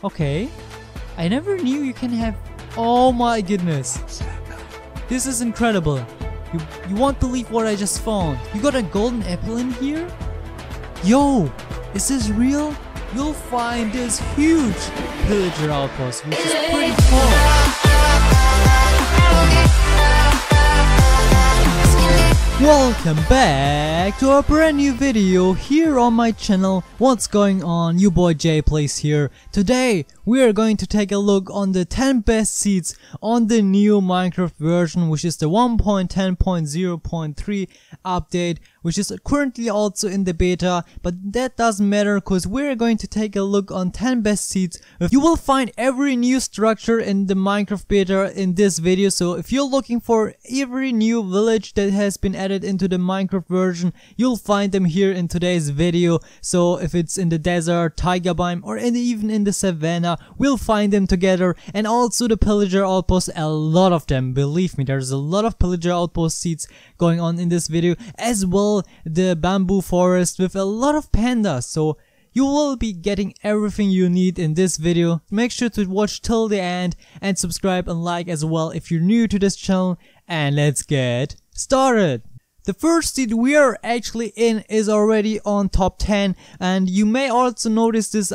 Okay. I never knew you can have... Oh my goodness. This is incredible. You won't believe what I just found. You got a golden apple in here? Yo, is this real? You'll find this huge pillager outpost, which is pretty cool. Welcome back to a brand new video here on my channel. What's going on? Your boy Jay Plays here. Today we are going to take a look on the 10 best seeds on the new Minecraft version, which is the 1.10.0.3 update, which is currently also in the beta, but that doesn't matter because we're going to take a look on 10 best seeds. You will find every new structure in the Minecraft beta in this video, so if you're looking for every new village that has been added into the Minecraft version, you'll find them here in today's video. So if it's in the desert, taiga biome, or even in the savannah, we'll find them together. And also the Pillager Outpost, a lot of them, believe me, there's a lot of Pillager Outpost seeds going on in this video, as well the bamboo forest with a lot of pandas. So you will be getting everything you need in this video. Make sure to watch till the end and subscribe and like as well if you're new to this channel, and let's get started. The first seed we are actually in is already on top 10, and you may also notice this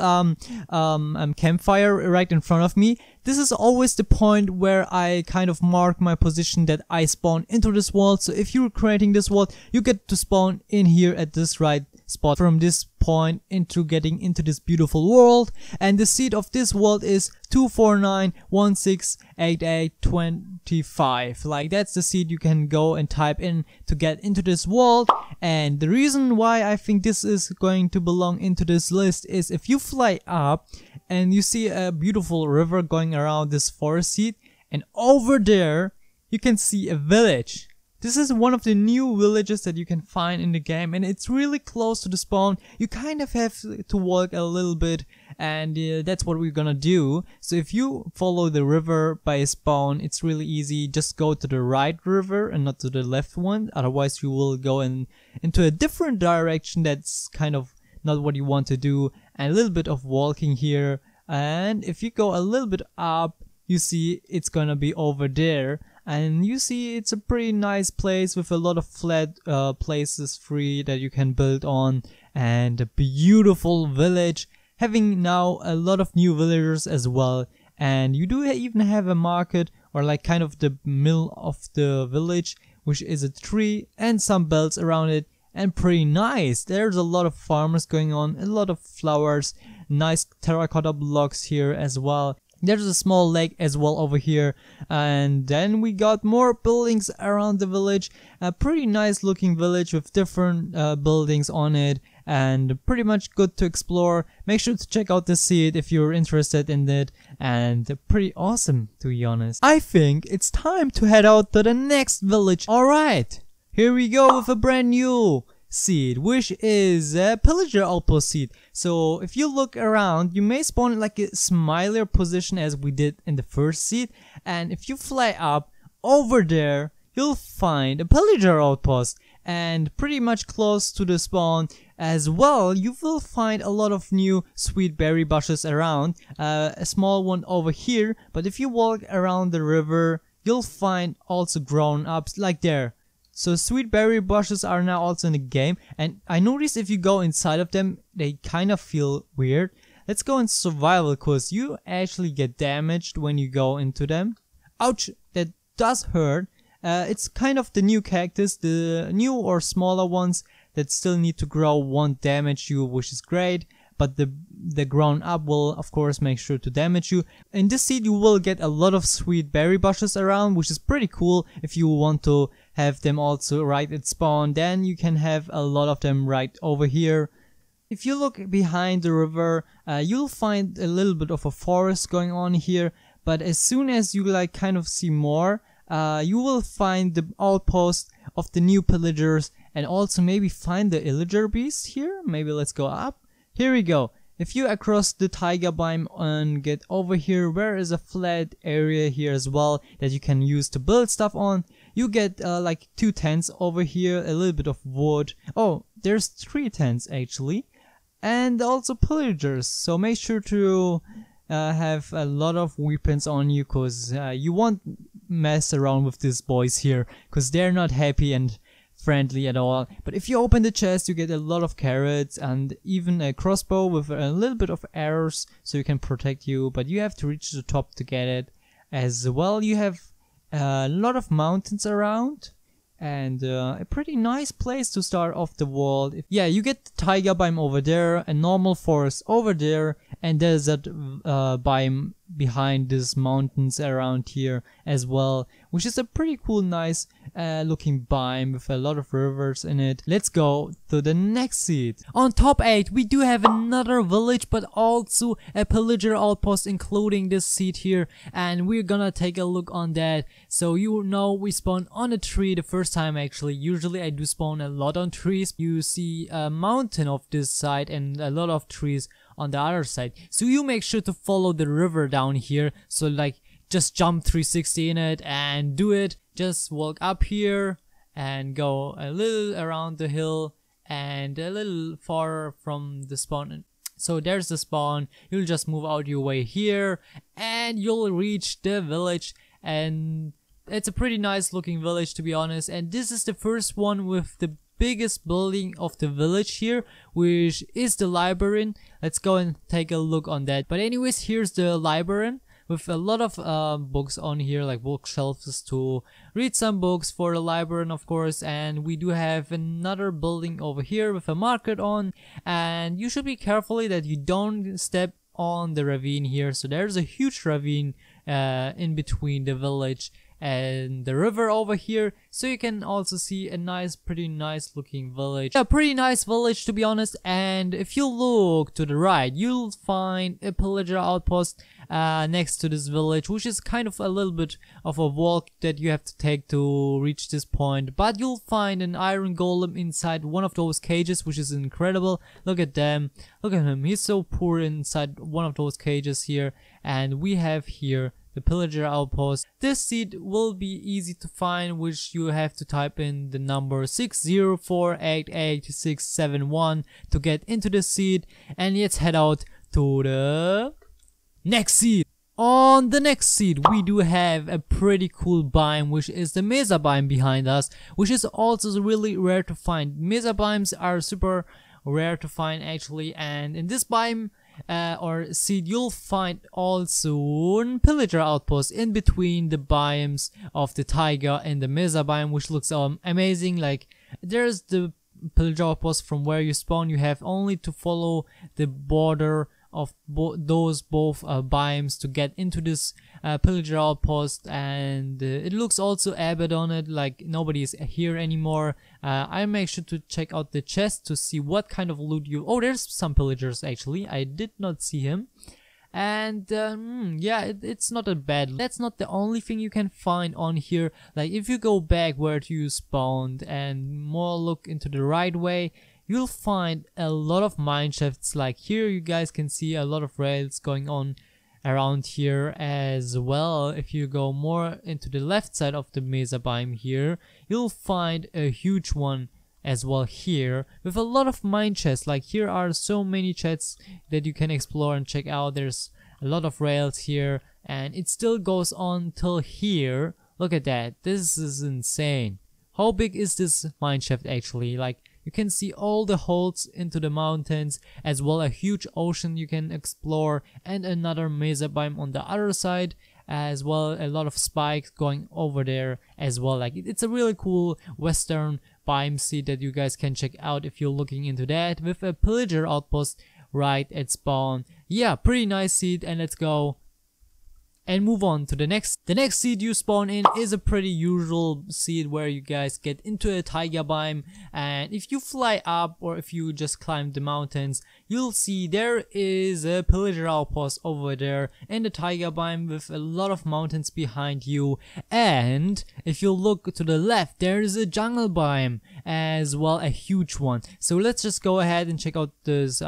campfire right in front of me. This is always the point where I kind of mark my position that I spawn into this world. So if you're creating this world, you get to spawn in here at this right spot from this point into getting into this beautiful world. And the seed of this world is 249168825. Like, that's the seed you can go and type in to get into this world. And the reason why I think this is going to belong into this list is if you fly up and you see a beautiful river going around this forest seed, and over there you can see a village. This is one of the new villages that you can find in the game, and it's really close to the spawn. You kind of have to walk a little bit, and that's what we're gonna do. So if you follow the river by spawn, it's really easy. Just go to the right river and not to the left one, otherwise you will go into a different direction that's kind of not what you want to do. And a little bit of walking here, and if you go a little bit up, you see it's gonna be over there. And you see it's a pretty nice place with a lot of flat places free that you can build on, and a beautiful village, having now a lot of new villagers as well. And you do even have a market, or like kind of the mill of the village, which is a tree and some bells around it, and pretty nice. There's a lot of farmers going on, a lot of flowers, nice terracotta blocks here as well. There's a small lake as well over here, and then we got more buildings around the village. A pretty nice looking village with different buildings on it, and pretty much good to explore. Make sure to check out the seed if you're interested in it, and pretty awesome, to be honest. I think it's time to head out to the next village. Alright, here we go with a brand new seed, which is a Pillager Outpost seed. So if you look around, you may spawn in like a smiler position as we did in the first seed, and if you fly up over there, you'll find a Pillager Outpost, and pretty much close to the spawn as well. You will find a lot of new sweet berry bushes around, a small one over here, but if you walk around the river, you'll find also grown ups like there. So sweet berry bushes are now also in the game, and I noticed if you go inside of them, they kind of feel weird. Let's go in survival, cause you actually get damaged when you go into them. Ouch, that does hurt. It's kind of the new cactus. The new or smaller ones that still need to grow won't damage you, which is great. But the grown up will of course make sure to damage you. In this seed you will get a lot of sweet berry bushes around, which is pretty cool. If you want to have them also right at spawn, then you can have a lot of them right over here. If you look behind the river, you'll find a little bit of a forest going on here, but as soon as you like kind of see more, you will find the outpost of the new pillagers, and also maybe find the illager beast here. Maybe let's go up. Here we go. If you across the taiga biome and get over here, where is a flat area here as well that you can use to build stuff on, you get like 2 tents over here, a little bit of wood. Oh, there's 3 tents actually, and also pillagers. So make sure to have a lot of weapons on you, cause you won't mess around with these boys here, cause they're not happy and friendly at all. But if you open the chest, you get a lot of carrots and even a crossbow with a little bit of arrows, so you can protect you. But you have to reach the top to get it. As well, you have a lot of mountains around, and a pretty nice place to start off the world. Yeah, you get the taiga biome over there, a normal forest over there, and there's that biome behind these mountains around here as well, which is a pretty cool, nice looking biome with a lot of rivers in it. Let's go to the next seed. On top 8 we do have another village, but also a pillager outpost, including this seed here, and we're gonna take a look on that. So you know, we spawn on a tree the first time. Actually, usually I do spawn a lot on trees. You see a mountain of this side and a lot of trees on the other side, so you make sure to follow the river down here. So like, just jump 360 in it and do it. Just walk up here and go a little around the hill and a little far from the spawn. So there's the spawn. You'll just move out your way here and you'll reach the village, and it's a pretty nice looking village, to be honest. And this is the first one with the biggest building of the village here, which is the library. Let's go and take a look on that. But anyways, here's the library with a lot of books on here, like bookshelves to read some books for the library, of course. And we do have another building over here with a market on, and you should be carefully that you don't step on the ravine here. So there's a huge ravine in between the village and the river over here, so you can also see a nice, pretty nice looking village. A pretty nice village, to be honest. And if you look to the right, you'll find a pillager outpost next to this village, which is kind of a little bit of a walk that you have to take to reach this point. But you'll find an iron golem inside one of those cages, which is incredible. Look at them, look at him, he's so poor inside one of those cages here. And we have here the pillager outpost. This seed will be easy to find, which you have to type in the number 604888671 to get into the seed. And let's head out to the next seed. On the next seed we do have a pretty cool biome, which is the mesa biome behind us, which is also really rare to find. Mesa biomes are super rare to find actually, and in this biome or seed you'll find also pillager outposts in between the biomes of the taiga and the mesa biome, which looks amazing. Like, there's the pillager outpost from where you spawn. You have only to follow the border of those both biomes to get into this pillager outpost, and it looks also abandoned, like nobody is here anymore. I make sure to check out the chest to see what kind of loot you... Oh, there's some pillagers actually, I did not see him. And yeah, it's not a bad... That's not the only thing you can find on here. Like, if you go back where you spawned and more look into the right way, you'll find a lot of mine shafts. Like here you guys can see a lot of rails going on around here as well. If you go more into the left side of the mesa biome here, you'll find a huge one as well here with a lot of mine chests. Like, here are so many chests that you can explore and check out. There's a lot of rails here, and it still goes on till here. Look at that, this is insane. How big is this mine shaft actually? Like, you can see all the holes into the mountains, as well a huge ocean you can explore, and another mesa biome on the other side, as well a lot of spikes going over there as well. Like, it's a really cool western biome seed that you guys can check out if you're looking into that, with a pillager outpost right at spawn. Yeah, pretty nice seed. And let's go and move on to the next. The next seed you spawn in is a pretty usual seed where you guys get into a taiga biome, and if you fly up or if you just climb the mountains, you'll see there is a pillager outpost over there in the taiga biome with a lot of mountains behind you. And if you look to the left, there is a jungle biome as well, a huge one. So let's just go ahead and check out this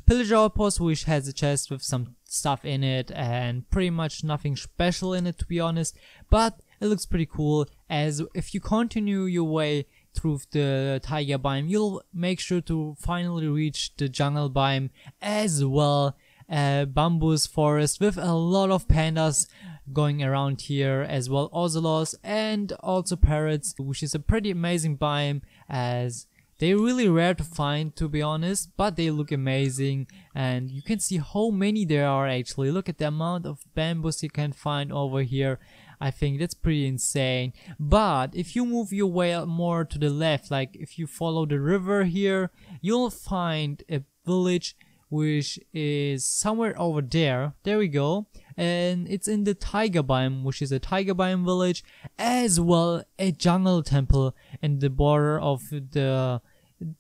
pillager outpost, which has a chest with some stuff in it and pretty much nothing special in it, to be honest, but it looks pretty cool. As if you continue your way through the taiga biome, you'll make sure to finally reach the jungle biome as well. bamboos forest with a lot of pandas going around here, as well ocelots and also parrots, which is a pretty amazing biome as they're really rare to find, to be honest, but they look amazing. And you can see how many there are actually. Look at the amount of bamboos you can find over here. I think that's pretty insane. But if you move your way more to the left, like if you follow the river here, you'll find a village which is somewhere over there. There we go. And it's in the taiga biome, which is a taiga biome village, as well a jungle temple in the border of the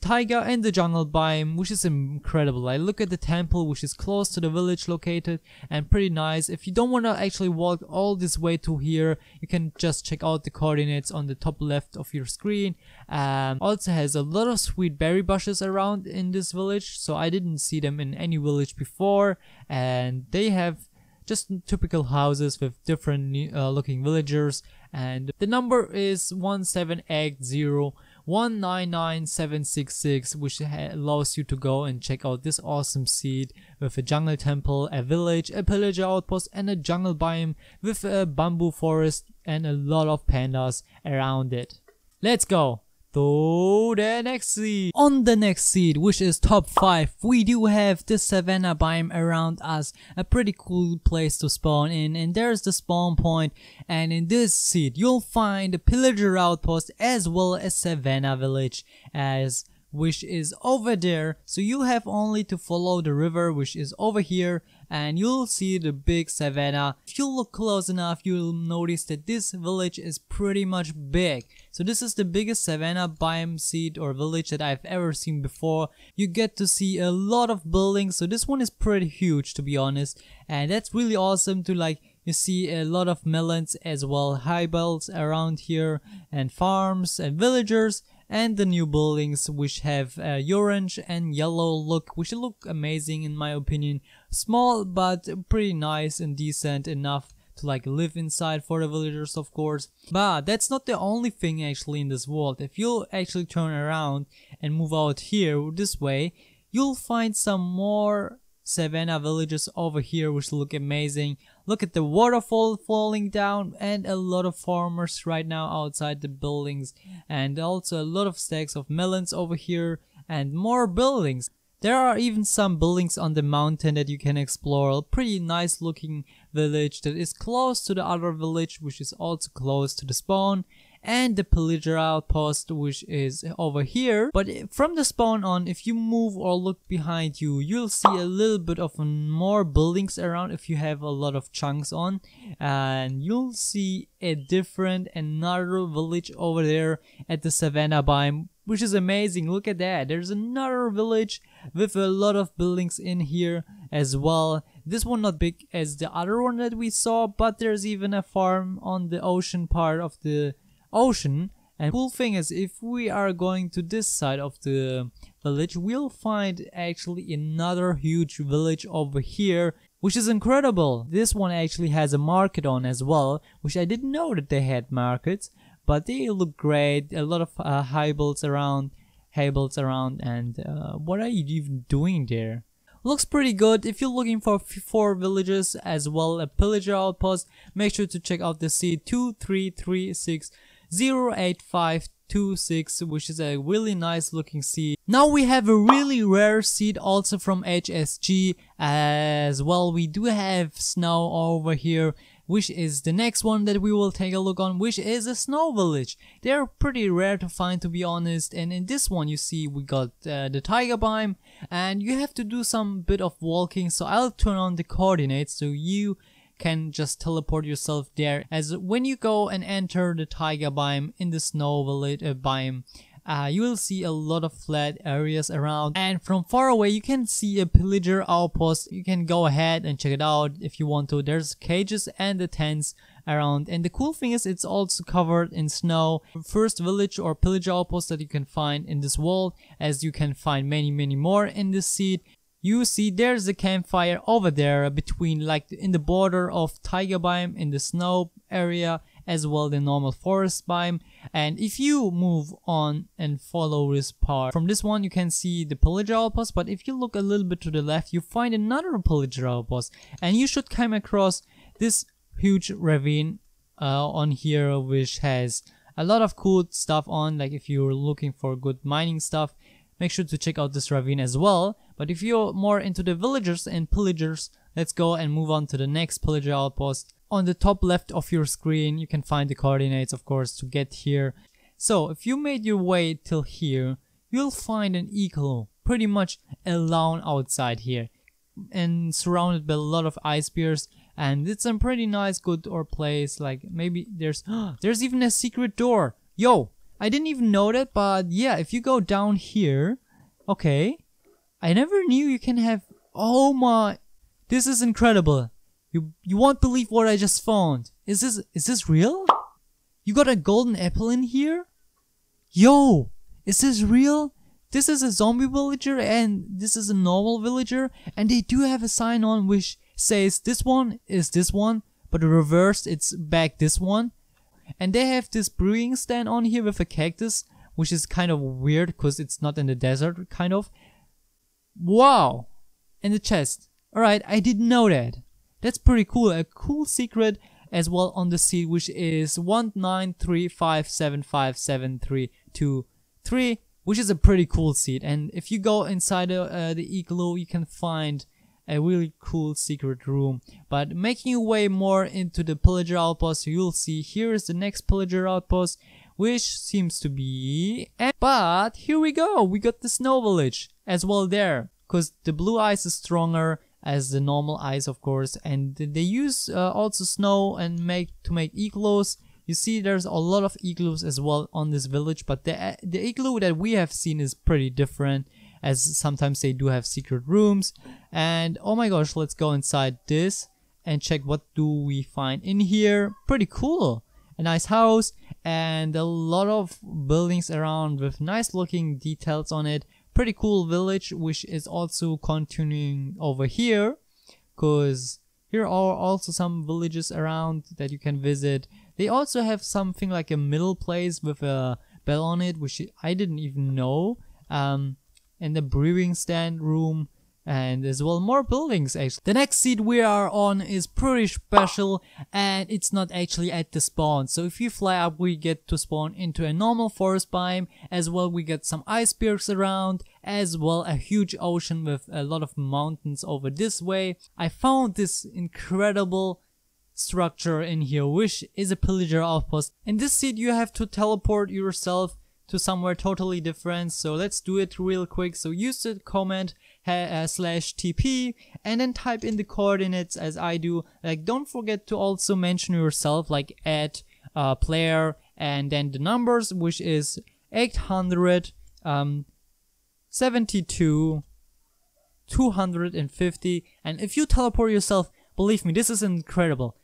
taiga and the jungle biome, which is incredible. I look at the temple, which is close to the village located and pretty nice. If you don't want to actually walk all this way to here, you can just check out the coordinates on the top left of your screen. Also has a lot of sweet berry bushes around in this village, so I didn't see them in any village before. And they have just typical houses with different looking villagers, and the number is 17801997766, which allows you to go and check out this awesome seed with a jungle temple, a village, a pillager outpost, and a jungle biome with a bamboo forest and a lot of pandas around it. Let's go to the next seed. On the next seed, which is top 5, we do have the savanna biome around us, a pretty cool place to spawn in, and there's the spawn point. And in this seed you'll find the pillager outpost as well as savanna village, which is over there. So you have only to follow the river, which is over here, and you'll see the big savanna. If you look close enough, you'll notice that this village is pretty much big. So this is the biggest savanna biome seed or village that I've ever seen before. You get to see a lot of buildings, so this one is pretty huge, to be honest, and that's really awesome to you see a lot of melons as well, high belts around here, and farms and villagers, and the new buildings which have a orange and yellow look, which look amazing in my opinion. Small but pretty nice and decent enough to live inside for the villagers, of course. But that's not the only thing actually in this world. If you actually turn around and move out here this way, you'll find some more savanna villages over here which look amazing. Look at the waterfall falling down, and a lot of farmers right now outside the buildings, and also a lot of stacks of melons over here and more buildings. There are even some buildings on the mountain that you can explore. A pretty nice looking village that is close to the other village, which is also close to the spawn, and the Pillager Outpost, which is over here. But from the spawn on, if you move or look behind you, you'll see a little bit of more buildings around if you have a lot of chunks on, and you'll see another village over there at the savanna biome, which is amazing. Look at that, there's another village with a lot of buildings in here as well. This one not big as the other one that we saw, but there's even a farm on the ocean part of the ocean. And cool thing is, if we are going to this side of the village, we'll find actually another huge village over here, which is incredible. This one actually has a market on as well, which I didn't know that they had markets, but they look great. A lot of hay bales around, and what are you even doing there? Looks pretty good. If you're looking for 4 villages as well, a pillager outpost, make sure to check out the seed 233608526, which is a really nice looking seed. Now we have a really rare seed also from HSG as well. We do have snow over here, which is the next one that we will take a look on, which is a snow village. They're pretty rare to find, to be honest, and in this one you see we got the taiga biome, and you have to do some bit of walking, so I'll turn on the coordinates so you can just teleport yourself there. As when you go and enter the taiga biome in the snow village biome, you will see a lot of flat areas around, and from far away you can see a pillager outpost. You can go ahead and check it out if you want to. There's cages and the tents around, and the cool thing is it's also covered in snow. First village or pillager outpost that you can find in this world, as you can find many more in this seed. You see there's a campfire over there between in the border of taiga biome in the snow area as well the normal forest biome. And if you move on and follow this part, from this one you can see the Pillager Outpost, but if you look a little bit to the left, you find another Pillager Outpost, and you should come across this huge ravine on here, which has a lot of cool stuff on. Like if you're looking for good mining stuff, make sure to check out this ravine as well. But if you're more into the villagers and pillagers, let's go and move on to the next Pillager Outpost. On the top left of your screen, you can find the coordinates, of course, to get here. So if you made your way till here, you'll find an igloo, pretty much alone outside here, and surrounded by a lot of ice bears. And it's a pretty nice, good place. Like maybe there's even a secret door. Yo, I didn't even know that, but yeah, if you go down here, okay, I never knew you can have. Oh my, this is incredible. You won't believe what I just found. Is this real? You got a golden apple in here? Yo, is this real? This is a zombie villager and this is a normal villager, and they do have a sign on which says this one is this one, but reversed it's back this one. And they have this brewing stand on here with a cactus, which is kind of weird because it's not in the desert, kind of. Wow! And the chest. Alright, I didn't know that. That's pretty cool. A cool secret as well on the seed, which is 19357573223, which is a pretty cool seed. And if you go inside the igloo, you can find a really cool secret room. But making your way more into the Pillager Outpost, you'll see here is the next Pillager Outpost, which seems to be... But here we go, we got the snow village as well there, because the blue ice is stronger as the normal ice, of course, and they use also snow and to make igloos. You see there's a lot of igloos as well on this village, but the igloo that we have seen is pretty different, as sometimes they do have secret rooms. And oh my gosh, let's go inside this and check what do we find in here. Pretty cool. A nice house and a lot of buildings around with nice looking details on it. Pretty cool village, which is also continuing over here, because here are also some villages around that you can visit. They also have something like a middle place with a bell on it, which I didn't even know. And the brewing stand room, and as well more buildings actually. The next seed we are on is pretty special, and it's not actually at the spawn. So if you fly up, we get to spawn into a normal forest biome. As well, we get some ice bears around, as well a huge ocean with a lot of mountains over this way. I found this incredible structure in here, which is a Pillager Outpost. In this seed you have to teleport yourself to somewhere totally different, so let's do it real quick. So use the command /TP and then type in the coordinates as I do. Like, don't forget to also mention yourself, like add player and then the numbers, which is 872 250. And if you teleport yourself, believe me, this is incredible.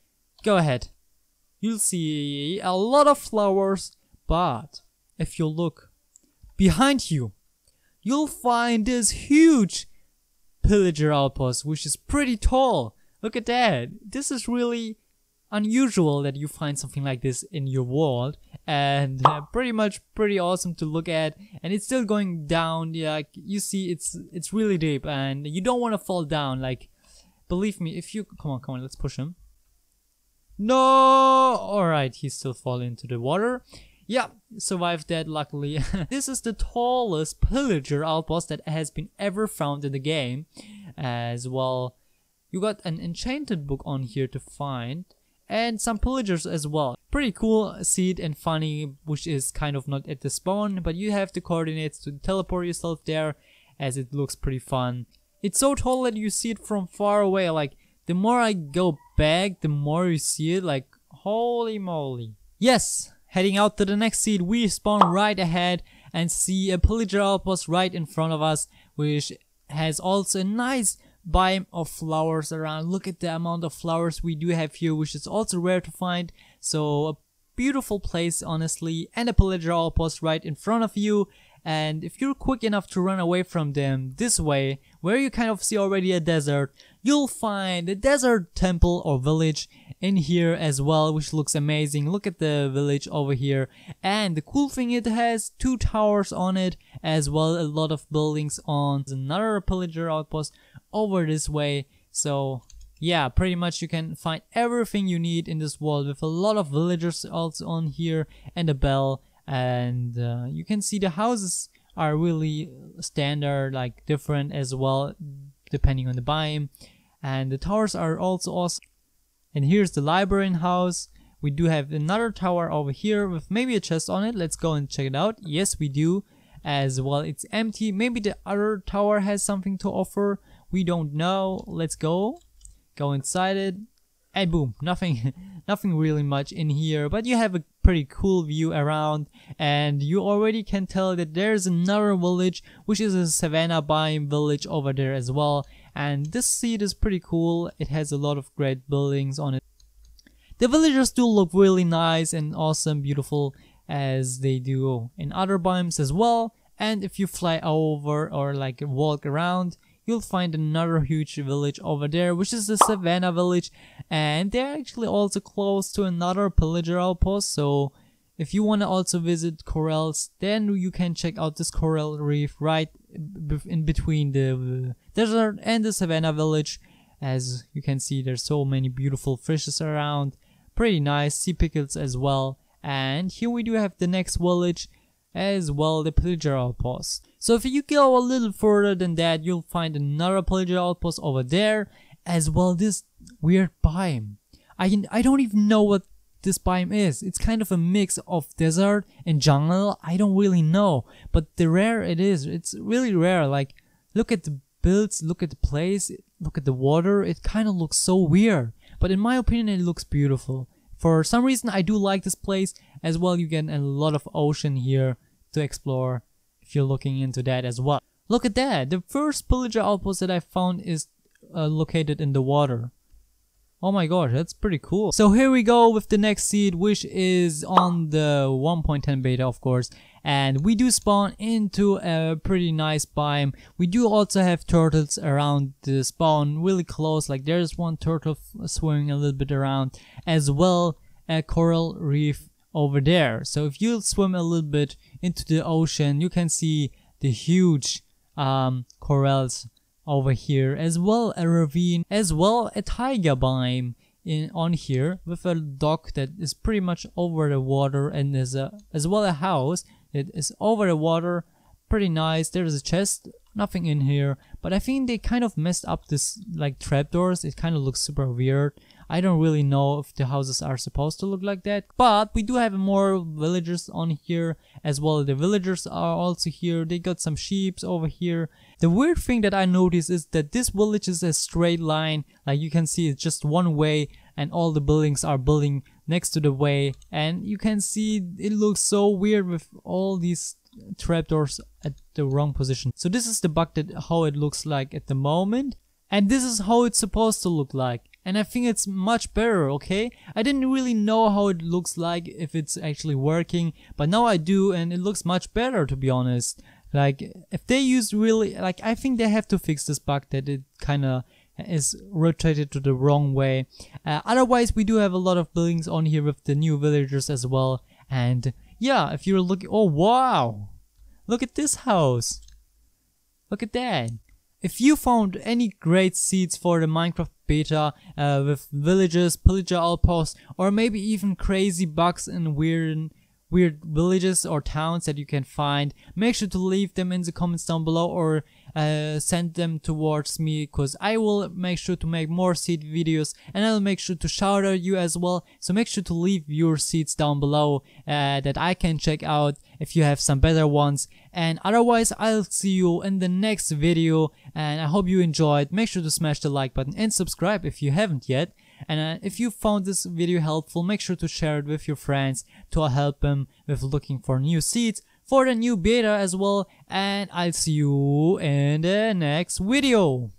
Go ahead, you'll see a lot of flowers, but if you look behind you, you'll find this huge Pillager Outpost, which is pretty tall. Look at that. This is really unusual that you find something like this in your world, and pretty awesome to look at. And it's still going down. Yeah, like you see, it's really deep, and you don't want to fall down. Like, believe me, if you come on, let's push him. No, all right, he's still falling into the water. Yeah, survived that luckily. This is the tallest Pillager Outpost that has been ever found in the game. As well, you got an enchanted book on here to find, and some pillagers as well. Pretty cool seed and funny, which is kind of not at the spawn, but you have the coordinates to teleport yourself there, as it looks pretty fun. It's so tall that you see it from far away. Like, the more I go back, the more you see it. Like, holy moly. Yes! Heading out to the next seed, we spawn right ahead and see a Pillager Outpost right in front of us, which has also a nice biome of flowers around. Look at the amount of flowers we do have here, which is also rare to find. So a beautiful place, honestly, and a Pillager Outpost right in front of you. And if you're quick enough to run away from them this way, where you kind of see already a desert, you'll find a desert temple or village in here as well, which looks amazing. Look at the village over here, and the cool thing, it has 2 towers on it as well, a lot of buildings on. There's another pillager outpost over this way. So yeah, pretty much you can find everything you need in this world, with a lot of villagers also on here and a bell. And you can see the houses are really standard, like different as well depending on the biome, and the towers are also awesome. And here's the librarian house. We do have another tower over here with maybe a chest on it. Let's go and check it out. Yes, we do as well. It's empty. Maybe the other tower has something to offer, we don't know. Let's go inside it, and boom, nothing really much in here, but you have a pretty cool view around. And you already can tell that there's another village, which is a savanna biome village over there as well. And this seed is pretty cool. It has a lot of great buildings on it. The villagers do look really nice and awesome, beautiful, as they do in other biomes as well. And if you fly over or like walk around, you'll find another huge village over there, which is the Savannah village, and they're actually also close to another pillager outpost. So if you want to also visit corals, then you can check out this coral reef right in between the desert and the Savannah village. As you can see, there's so many beautiful fishes around, pretty nice, sea pickles as well. And here we do have the next village as well, the pillager outpost. So if you go a little further than that, you'll find another pillager outpost over there as well. This weird biome, I don't even know what this biome is. It's kind of a mix of desert and jungle. I don't really know, but the rare it is, it's really rare. Like, look at the builds, look at the place, look at the water. It kind of looks so weird, but in my opinion it looks beautiful. For some reason I do like this place as well. You get a lot of ocean here to explore if you're looking into that as well. Look at that, the first pillager outpost that I found is located in the water. Oh my god, that's pretty cool. So here we go with the next seed, which is on the 1.10 beta, of course. And we do spawn into a pretty nice biome. We do also have turtles around the spawn, really close. Like, there's one turtle swimming a little bit around, as well a coral reef over there. So if you swim a little bit into the ocean, you can see the huge corals over here, as well a ravine, as well a taiga biome on here with a dock that is pretty much over the water, and there's as well a house that is over the water, pretty nice. There's a chest, nothing in here, but I think they kind of messed up this like trapdoors. It kind of looks super weird. I don't really know if the houses are supposed to look like that, but we do have more villagers on here as well. The villagers are also here. They got some sheep over here. The weird thing that I noticed is that this village is a straight line. Like, you can see it's just one way, and all the buildings are building next to the way, and you can see it looks so weird with all these trapdoors at the wrong position. So this is the bug, that how it looks like at the moment, and this is how it's supposed to look like. And I think it's much better, okay? I didn't really know how it looks like, if it's actually working, but now I do, and it looks much better, to be honest. Like, if they use really, like, I think they have to fix this bug that it kind of is rotated to the wrong way. Otherwise, we do have a lot of buildings on here with the new villagers as well. And yeah, if you're looking, oh wow, look at this house, look at that. If you found any great seeds for the Minecraft beta with villages, pillager outposts, or maybe even crazy bugs and weird villages or towns that you can find, make sure to leave them in the comments down below, or send them towards me, because I will make sure to make more seed videos, and I'll make sure to shout out you as well. So make sure to leave your seeds down below that I can check out if you have some better ones. And otherwise, I'll see you in the next video, and I hope you enjoyed. Make sure to smash the like button and subscribe if you haven't yet. And if you found this video helpful, make sure to share it with your friends to help them with looking for new seeds for the new beta as well. And I'll see you in the next video.